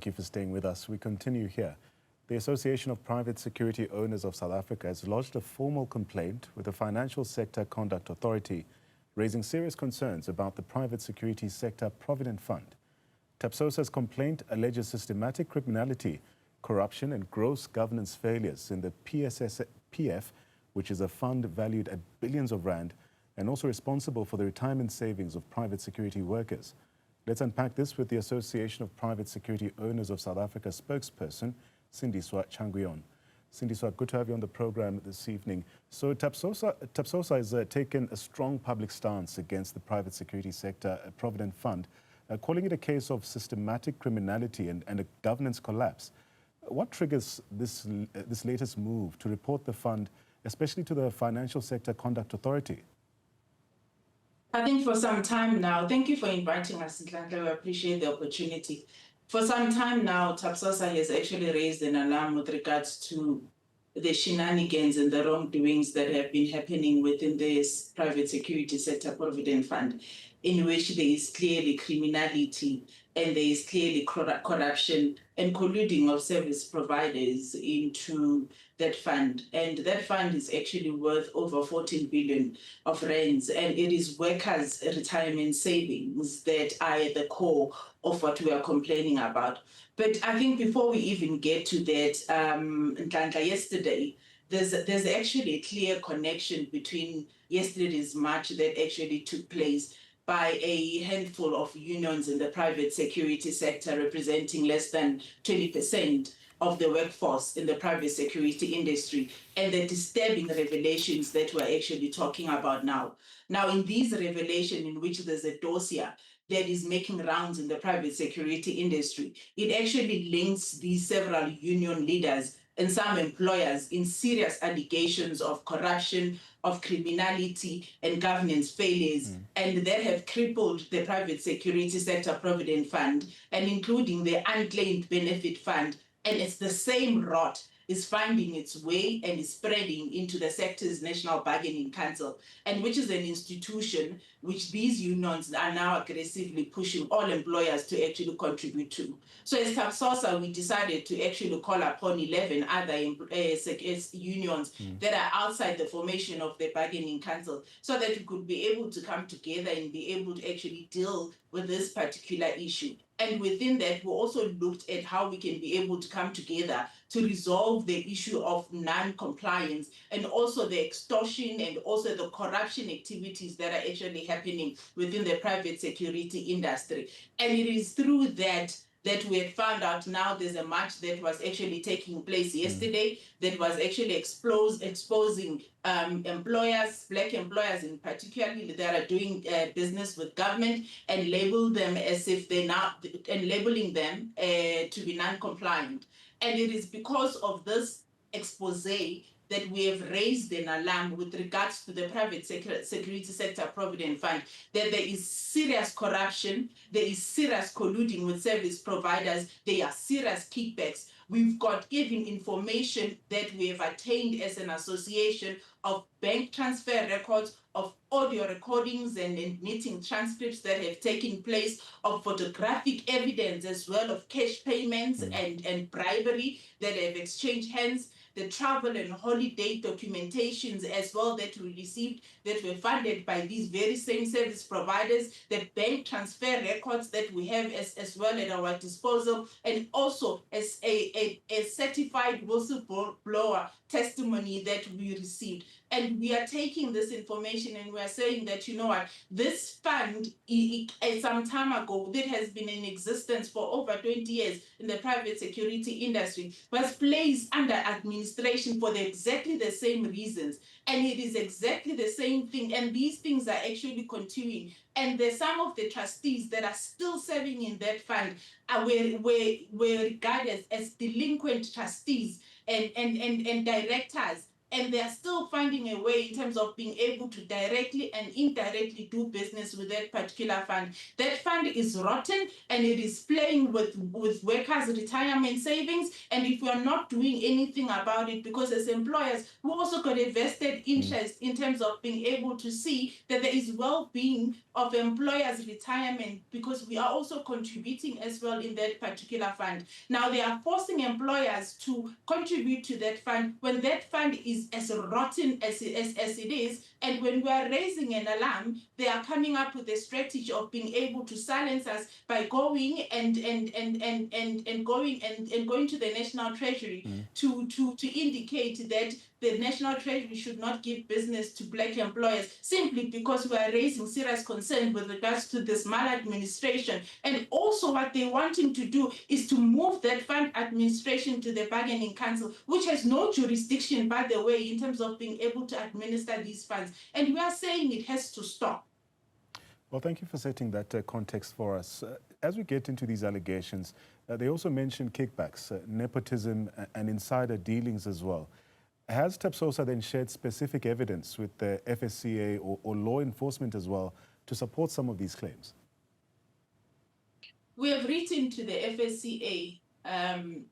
Thank you for staying with us. We continue here. The Association of Private Security Owners of South Africa has lodged a formal complaint with the Financial Sector Conduct Authority, raising serious concerns about the private security sector Provident Fund. Tapsosa's complaint alleges systematic criminality, corruption and gross governance failures in the PSSPF, which is a fund valued at billions of rand and also responsible for the retirement savings of private security workers. Let's unpack this with the Association of Private Security Owners of South Africa spokesperson, Sindiswa Changuion. Sindiswa, good to have you on the program this evening. So Tapsosa has taken a strong public stance against the private security sector Provident Fund, calling it a case of systematic criminality and a governance collapse. What triggers this latest move to report the fund, especially to the Financial Sector Conduct Authority? I think for some time now, thank you for inviting us, Nhlanhla. We appreciate the opportunity. For some time now, Tapsosa has actually raised an alarm with regards to the shenanigans and the wrongdoings that have been happening within this private security sector Provident Fund, in which there is clearly criminality and there is clearly corruption and colluding of service providers into that fund. And that fund is actually worth over 14 billion of rands, and it is workers' retirement savings that are at the core of what we are complaining about. But I think before we even get to that, Nhlanhla, yesterday, there's actually a clear connection between yesterday's march that actually took place by a handful of unions in the private security sector representing less than 20% of the workforce in the private security industry, and the disturbing revelations that we're actually talking about now. Now, in these revelations, in which there's a dossier that is making rounds in the private security industry, it actually links these several union leaders and some employers in serious allegations of corruption, of criminality and governance failures, and that have crippled the private security sector Provident Fund, and including the unclaimed benefit fund. And it's the same rot is finding its way and is spreading into the sector's National Bargaining Council, and which is an institution which these unions are now aggressively pushing all employers to actually contribute to. So as Tapsosa, we decided to actually call upon 11 other unions that are outside the formation of the Bargaining Council, so that we could be able to come together and be able to actually deal with this particular issue. And within that, we also looked at how we can be able to come together to resolve the issue of non-compliance and also the extortion and also the corruption activities that are actually happening within the private security industry. And it is through that we had found out now there's a march that was actually taking place yesterday that was actually exposing employers, black employers in particular, that are doing business with government, and label them as if they're not, and labeling them to be non-compliant. And it is because of this expose that we have raised an alarm with regards to the private security sector Provident Fund, that there is serious corruption, there is serious colluding with service providers, there are serious kickbacks. We've got given information that we have attained as an association of bank transfer records, of audio recordings and meeting transcripts that have taken place, of photographic evidence as well of cash payments and bribery that have exchanged hands, the travel and holiday documentations as well that we received that were funded by these very same service providers, the bank transfer records that we have as well at our disposal, and also as a certified whistleblower testimony that we received. And we are taking this information and we are saying that, you know what, this fund, some time ago, that has been in existence for over 20 years in the private security industry, was placed under administration for exactly the same reasons. And it is exactly the same thing. And these things are actually continuing. And there's some of the trustees that are still serving in that fund were regarded as delinquent trustees and directors and they are still finding a way in terms of being able to directly and indirectly do business with that particular fund. That fund is rotten, and it is playing with workers' retirement savings. And if we are not doing anything about it, because as employers, we also got a vested interest in terms of being able to see that there is well-being of employers' retirement, because we are also contributing as well in that particular fund. Now they are forcing employers to contribute to that fund when that fund is as rotten as it is. And when we are raising an alarm, they are coming up with a strategy of being able to silence us by going and going to the National Treasury to indicate that the National Treasury should not give business to black employers, simply because we are raising serious concern with regards to this maladministration. And also what they're wanting to do is to move that fund administration to the bargaining council, which has no jurisdiction, by the way, in terms of being able to administer these funds. And we are saying it has to stop. Well, thank you for setting that context for us. As we get into these allegations, they also mention kickbacks, nepotism, and insider dealings as well. Has Tapsosa then shared specific evidence with the FSCA or law enforcement as well to support some of these claims? We have written to the FSCA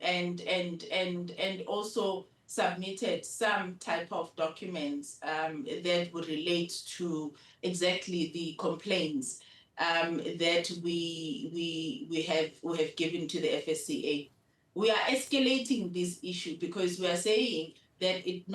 and also submitted some type of documents that would relate to exactly the complaints that we have given to the FSCA. We are escalating this issue because we are saying that it's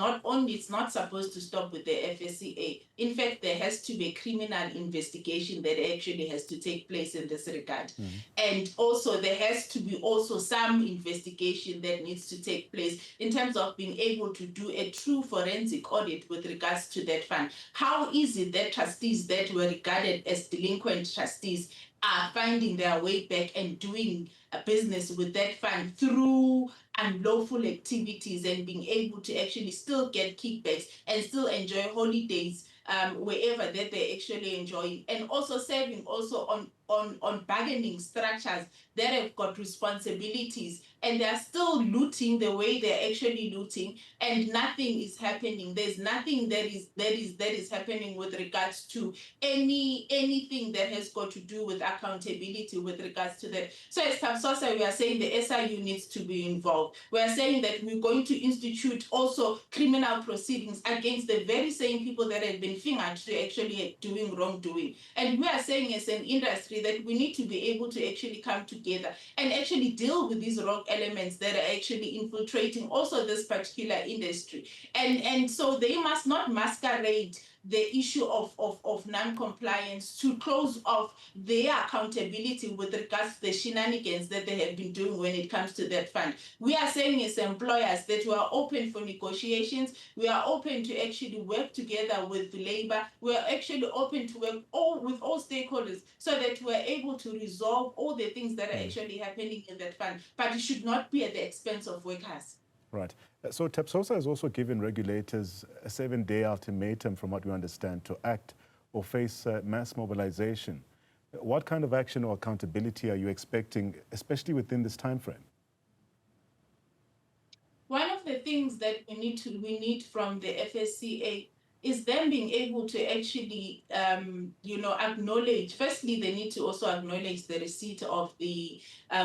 not supposed to stop with the FSCA. In fact, there has to be a criminal investigation that actually has to take place in this regard. And also there has to be also some investigation that needs to take place in terms of being able to do a true forensic audit with regards to that fund. How is it that trustees that were regarded as delinquent trustees are finding their way back and doing a business with that fund through unlawful activities and being able to actually still get kickbacks and still enjoy holidays wherever that they actually enjoy, and also serving also on bargaining structures that have got responsibilities, and they are still looting the way they're actually looting, and nothing is happening. There's nothing that is happening with regards to anything that has got to do with accountability with regards to that. So as Tapsosa, we are saying the SIU needs to be involved. We are saying that we're going to institute also criminal proceedings against the very same people that have been fingered to actually doing wrongdoing. And we are saying as an industry that we need to be able to actually come together and actually deal with these wrong elements that are actually infiltrating also this particular industry. And so they must not masquerade the issue of non-compliance to close off their accountability with regards to the shenanigans that they have been doing when it comes to that fund. We are saying as employers that we are open for negotiations. We are open to actually work together with labor. We are actually open to work with all stakeholders so that we are able to resolve all the things that are actually happening in that fund. But it should not be at the expense of workers. Right. So Tapsosa has also given regulators a 7-day ultimatum, from what we understand, to act or face mass mobilization. What kind of action or accountability are you expecting, especially within this time frame? One of the things that we need from the FSCA is them being able to actually, acknowledge. Firstly, they need to also acknowledge the receipt of the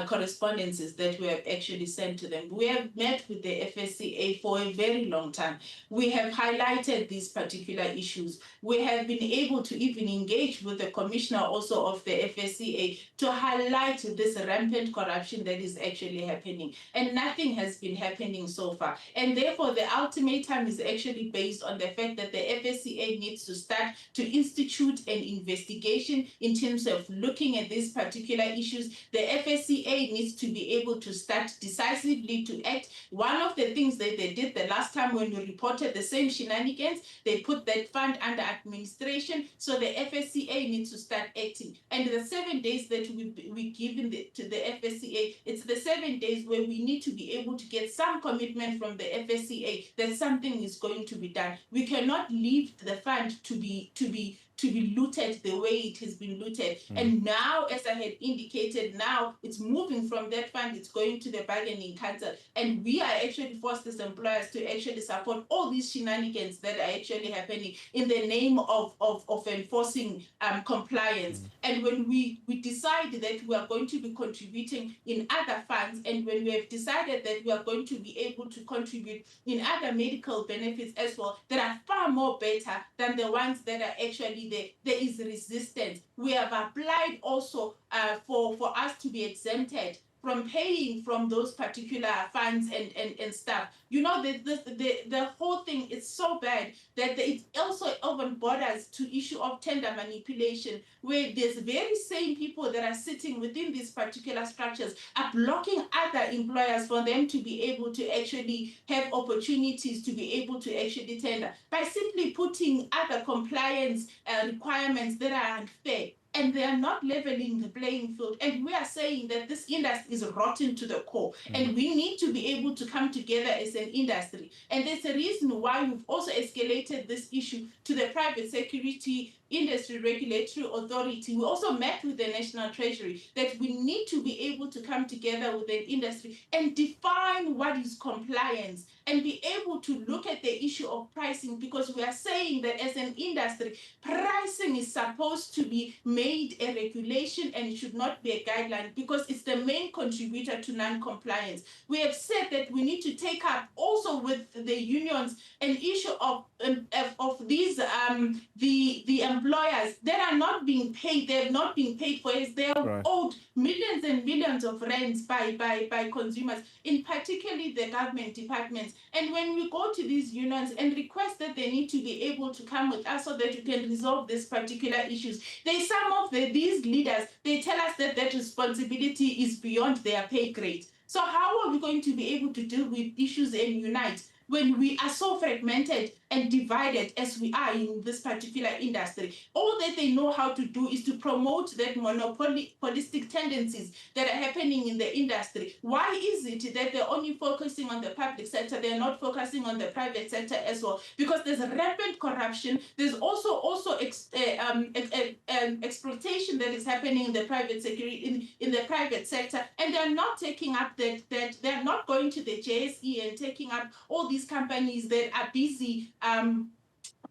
correspondences that we have actually sent to them. We have met with the FSCA for a very long time. We have highlighted these particular issues. We have been able to even engage with the commissioner also of the FSCA to highlight this rampant corruption that is actually happening. And nothing has been happening so far. And therefore, the ultimatum is actually based on the fact that the FSCA needs to start to institute an investigation in terms of looking at these particular issues. The FSCA needs to be able to start decisively to act. One of the things that they did the last time when we reported the same shenanigans, they put that fund under administration. So the FSCA needs to start acting. And the 7 days that we given to the FSCA, it's the 7 days where we need to be able to get some commitment from the FSCA that something is going to be done. We cannot leave the fund to be to be looted the way it has been looted. And now, as I had indicated, now it's moving from that fund, it's going to the bargaining council. And we are actually forced as employers to actually support all these shenanigans that are actually happening in the name of enforcing compliance. And when we decide that we are going to be contributing in other funds, and when we have decided that we are going to be able to contribute in other medical benefits as well, that are far more better than the ones that are actually there is resistance. We have applied also for us to be exempted from paying from those particular funds and stuff. You know, the whole thing is so bad that it also even borders to issue of tender manipulation, where there's very same people that are sitting within these particular structures are blocking other employers for them to be able to actually have opportunities to be able to actually tender by simply putting other compliance requirements that are unfair. And they are not leveling the playing field. And we are saying that this industry is rotten to the core. And we need to be able to come together as an industry. And there's a reason why we've also escalated this issue to the Private Security Industry Regulatory Authority. We also met with the National Treasury that we need to be able to come together with an industry and define what is compliance and be able to look at the issue of pricing, because we are saying that as an industry, pricing is supposed to be made a regulation and it should not be a guideline, because it's the main contributor to non-compliance. We have said that we need to take up also with the unions an issue of these the employers that are not being paid. They have not been paid for it. They are owed millions and millions of rands by consumers, in particularly the government departments. And when we go to these unions and request that they need to be able to come with us so that we can resolve these particular issues, some of these leaders, they tell us that that responsibility is beyond their pay grade. So how are we going to be able to deal with issues and unite when we are so fragmented and divided as we are in this particular industry? All that they know how to do is to promote that monopolistic tendencies that are happening in the industry. Why is it that they're only focusing on the public sector, they're not focusing on the private sector as well? Because there's rampant corruption, there's also exploitation that is happening in the private security, in the private sector, and they're not taking up that they're not going to the JSE and taking up all these companies that are busy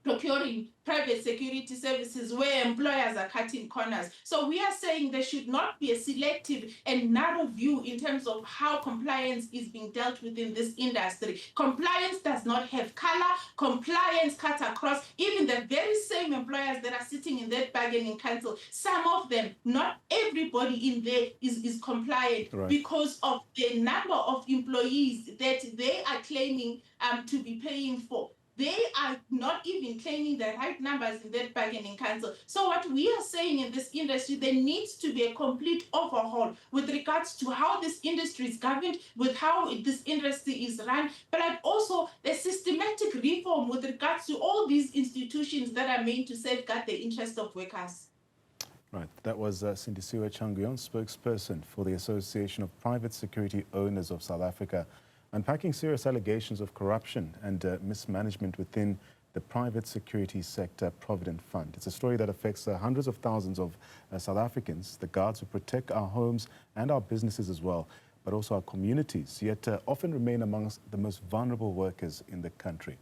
procuring private security services where employers are cutting corners. So we are saying there should not be a selective and narrow view in terms of how compliance is being dealt with in this industry. Compliance does not have color. Compliance cuts across even the very same employers that are sitting in that bargaining council. Some of them, not everybody in there is compliant because of the number of employees that they are claiming to be paying for. They are not even claiming the right numbers in that bargaining council. So what we are saying in this industry, there needs to be a complete overhaul with regards to how this industry is governed, with how this industry is run, but also a systematic reform with regards to all these institutions that are meant to safeguard the interests of workers. Right, that was Sindiswa Changuion, spokesperson for the Association of Private Security Owners of South Africa, unpacking serious allegations of corruption and mismanagement within the private security sector Provident Fund. It's a story that affects hundreds of thousands of South Africans, the guards who protect our homes and our businesses as well, but also our communities, yet often remain amongst the most vulnerable workers in the country.